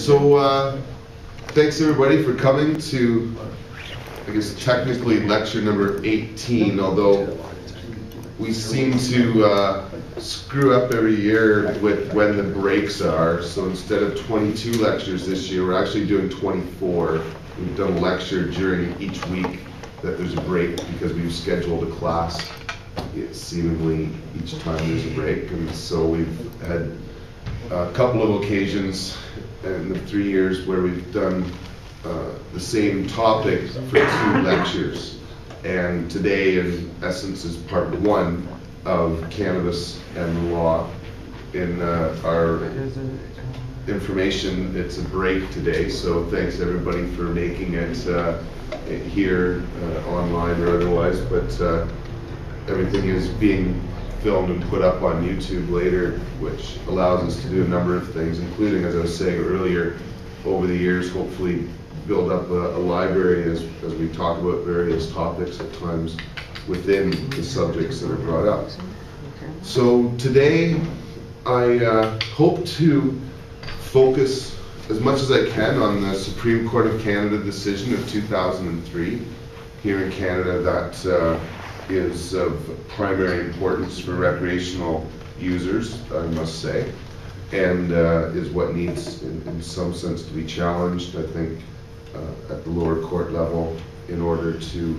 So thanks everybody for coming to, I guess technically lecture number 18, although we seem to screw up every year with when the breaks are. So instead of 22 lectures this year, we're actually doing 24. We've done a lecture during each week that there's a break because we've scheduled a class seemingly each time there's a break. And so we've had a couple of occasions in the 3 years where we've done the same topic for 2 lectures. And today, in essence, is part 1 of Cannabis and the Law. In our information, it's a break today, so thanks everybody for making it here, online or otherwise, but everything is being filmed and put up on YouTube later, which allows us to do a number of things, including, as I was saying earlier, over the years, hopefully build up a library as we talk about various topics at times within the subjects that are brought up. So today, I hope to focus as much as I can on the Supreme Court of Canada decision of 2003 here in Canada that is of primary importance for recreational users, I must say, and is what needs in some sense to be challenged, I think, at the lower court level in order to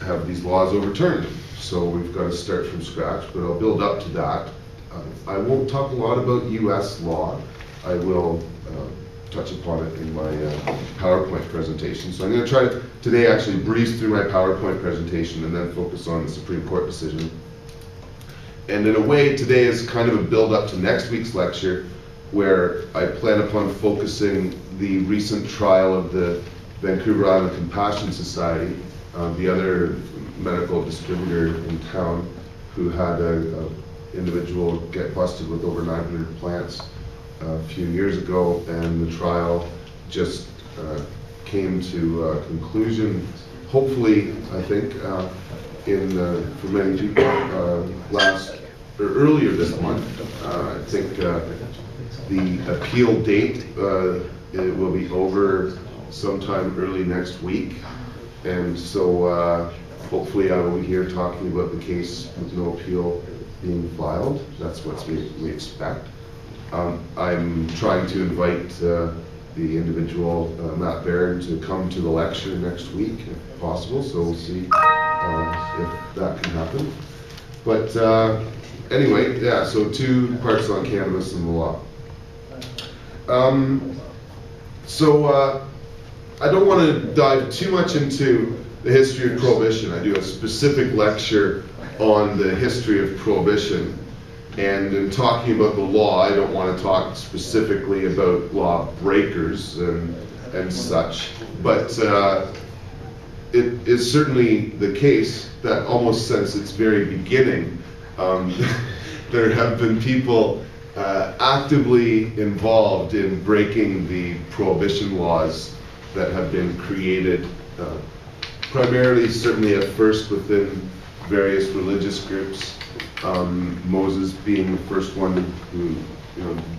have these laws overturned. So we've got to start from scratch, but I'll build up to that. I won't talk a lot about US law. I will touch upon it in my PowerPoint presentation. So I'm going to try to today actually breeze through my PowerPoint presentation and then focus on the Supreme Court decision. And in a way, today is kind of a build up to next week's lecture, where I plan upon focusing the recent trial of the Vancouver Island Compassion Society, the other medical distributor in town, who had an individual get busted with over 900 plants a few years ago, and the trial just came to a conclusion, hopefully, I think, for many people, earlier this month. I think the appeal date it will be over sometime early next week, and so hopefully I will be here talking about the case with no appeal being filed. That's what we expect. I'm trying to invite the individual, Matt Barron, to come to the lecture next week if possible, so we'll see if that can happen. But anyway, yeah, so 2 parts on cannabis and the law. I don't want to dive too much into the history of Prohibition. I do a specific lecture on the history of Prohibition. And in talking about the law, I don't want to talk specifically about law breakers and such. But it is certainly the case that almost since its very beginning, there have been people actively involved in breaking the prohibition laws that have been created, primarily, certainly at first, within various religious groups. Moses being the first one who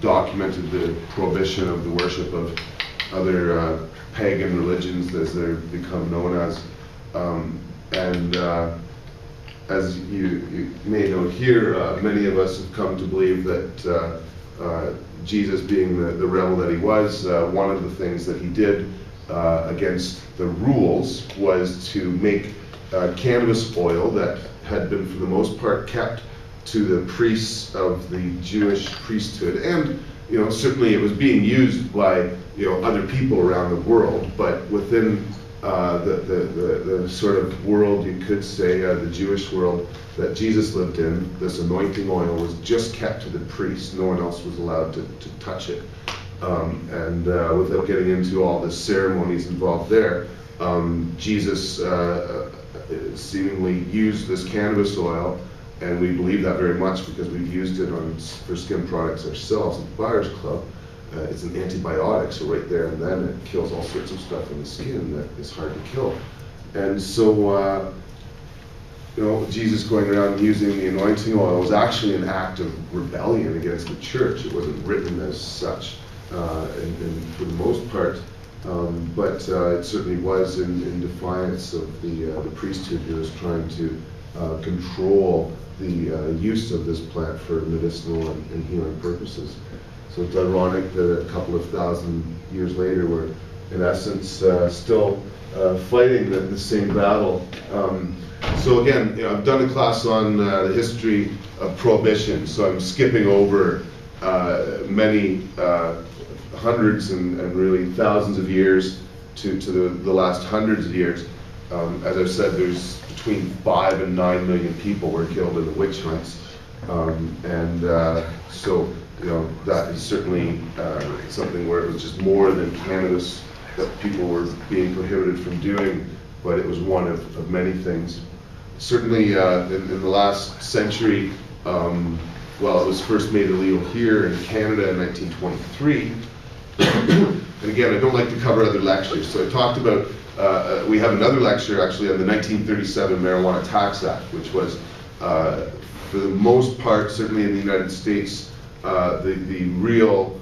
documented the prohibition of the worship of other pagan religions, as they're become known as. As you may note here, many of us have come to believe that Jesus, being the rebel that he was, one of the things that he did against the rules was to make cannabis oil that had been, for the most part, kept to the priests of the Jewish priesthood, and certainly it was being used by other people around the world, but within the sort of world, you could say, the Jewish world that Jesus lived in, this anointing oil was just kept to the priest. No one else was allowed to touch it. And without getting into all the ceremonies involved there, Jesus seemingly used this cannabis oil, and we believe that very much because we've used it for skin products ourselves at the Buyers Club. It's an antibiotic, so right there and then it kills all sorts of stuff in the skin that is hard to kill. And so, Jesus going around using the anointing oil was actually an act of rebellion against the church. It wasn't written as such. and for the most part. But it certainly was in defiance of the priesthood who was trying to control the use of this plant for medicinal and healing purposes. So it's ironic that a couple of thousand years later we're in essence still fighting the same battle. So again, I've done a class on the history of Prohibition, so I'm skipping over many hundreds and really thousands of years to the last hundreds of years. As I've said, there's between 5 and 9 million people were killed in the witch hunts, so that is certainly something where it was just more than cannabis that people were being prohibited from doing, but it was one of many things. Certainly in the last century, well, it was first made illegal here in Canada in 1923. And again, I don't like to cover other lectures, so I talked about, we have another lecture actually on the 1937 Marijuana Tax Act, which was, for the most part, certainly in the United States, the real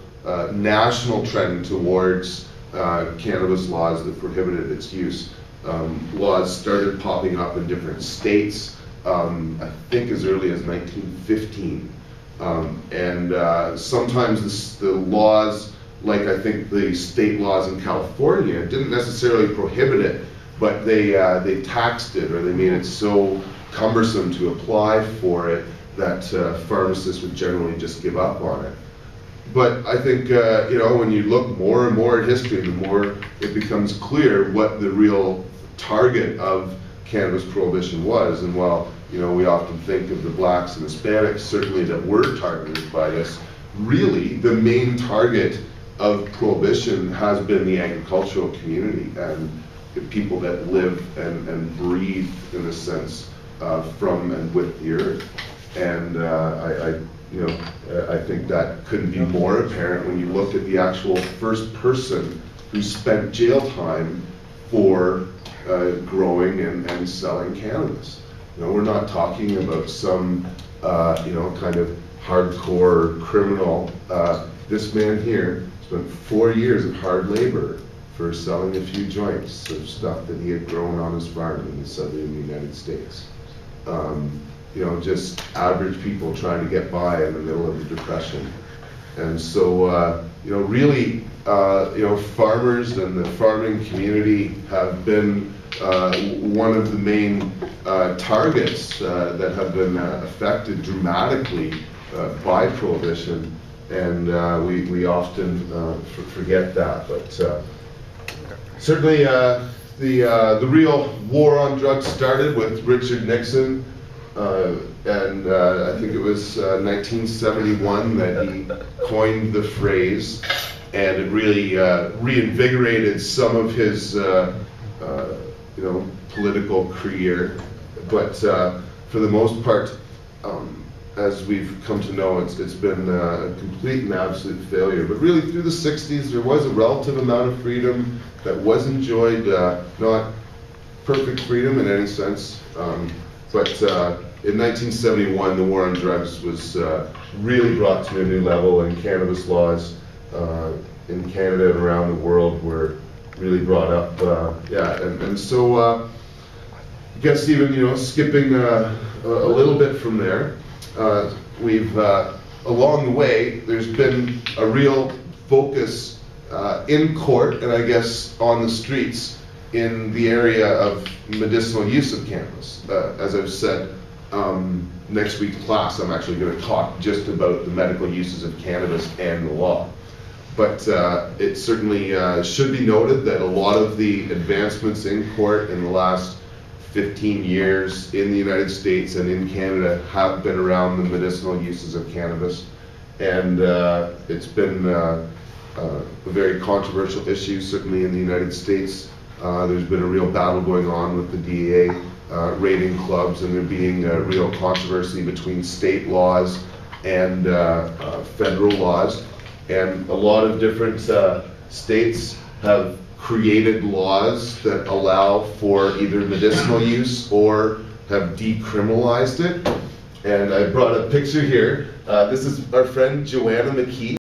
national trend towards cannabis laws that prohibited its use. Laws started popping up in different states, I think as early as 1915. Sometimes the laws, like I think the state laws in California, didn't necessarily prohibit it, but they taxed it, or they made it so cumbersome to apply for it that pharmacists would generally just give up on it. But I think when you look more and more at history, the more it becomes clear what the real target of cannabis prohibition was. And while we often think of the blacks and Hispanics certainly that were targeted by this, really the main target of prohibition has been the agricultural community and the people that live and breathe, in a sense, from and with the earth. And I think that couldn't be more apparent when you look at the actual first person who spent jail time for growing and selling cannabis. We're not talking about some kind of hardcore criminal. This man here spent 4 years of hard labor for selling a few joints of stuff that he had grown on his farm in the southern United States. Just average people trying to get by in the middle of the Depression. And so, really, farmers and the farming community have been one of the main targets that have been affected dramatically by prohibition, and we often forget that. But certainly, the real war on drugs started with Richard Nixon. And I think it was 1971 that he coined the phrase, and it really reinvigorated some of his political career. But for the most part, as we've come to know, it's been a complete and absolute failure. But really through the 60s there was a relative amount of freedom that was enjoyed, not perfect freedom in any sense, but in 1971, the war on drugs was really brought to a new level, and cannabis laws in Canada and around the world were really brought up. So I guess even skipping a little bit from there, we've along the way there's been a real focus in court and I guess on the streets in the area of medicinal use of cannabis. As I've said, next week's class I'm actually going to talk just about the medical uses of cannabis and the law. But it certainly should be noted that a lot of the advancements in court in the last 15 years in the United States and in Canada have been around the medicinal uses of cannabis. And it's been a very controversial issue, certainly in the United States. There's been a real battle going on with the DEA raiding clubs, and there being a real controversy between state laws and federal laws. And a lot of different states have created laws that allow for either medicinal use or have decriminalized it. And I brought a picture here. This is our friend Joanna McKee.